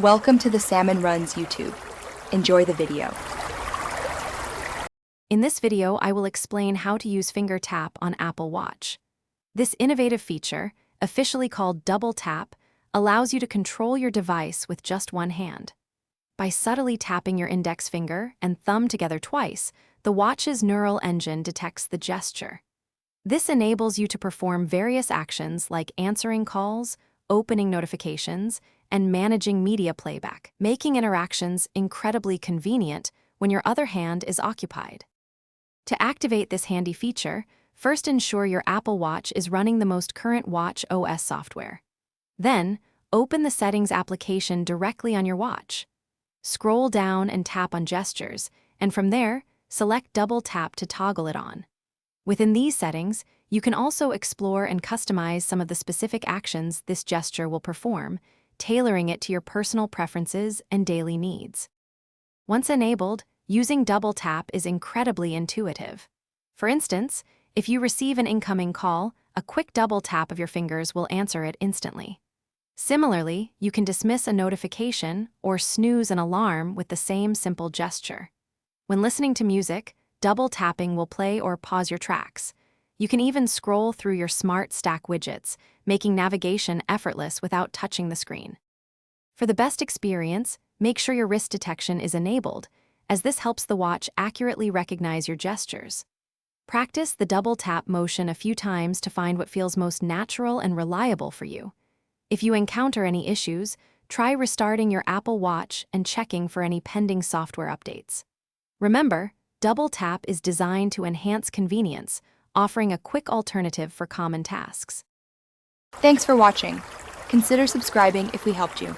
Welcome to the Salmon Runs YouTube. Enjoy the video. In this video, I will explain how to use finger tap on Apple Watch. This innovative feature, officially called double tap, allows you to control your device with just one hand. By subtly tapping your index finger and thumb together twice, the watch's neural engine detects the gesture. This enables you to perform various actions like answering calls, opening notifications, and managing media playback, making interactions incredibly convenient when your other hand is occupied. To activate this handy feature, first ensure your Apple Watch is running the most current watchOS software. Then, open the Settings application directly on your watch. Scroll down and tap on Gestures, and from there, select Double Tap to toggle it on. Within these settings, you can also explore and customize some of the specific actions this gesture will perform, tailoring it to your personal preferences and daily needs. Once enabled, using double tap is incredibly intuitive. For instance, if you receive an incoming call, a quick double tap of your fingers will answer it instantly. Similarly, you can dismiss a notification or snooze an alarm with the same simple gesture. When listening to music, double tapping will play or pause your tracks. You can even scroll through your smart stack widgets, making navigation effortless without touching the screen. For the best experience, make sure your wrist detection is enabled, as this helps the watch accurately recognize your gestures. Practice the double tap motion a few times to find what feels most natural and reliable for you. If you encounter any issues, try restarting your Apple Watch and checking for any pending software updates. Remember, double tap is designed to enhance convenience, offering a quick alternative for common tasks. Thanks for watching. Consider subscribing if we helped you.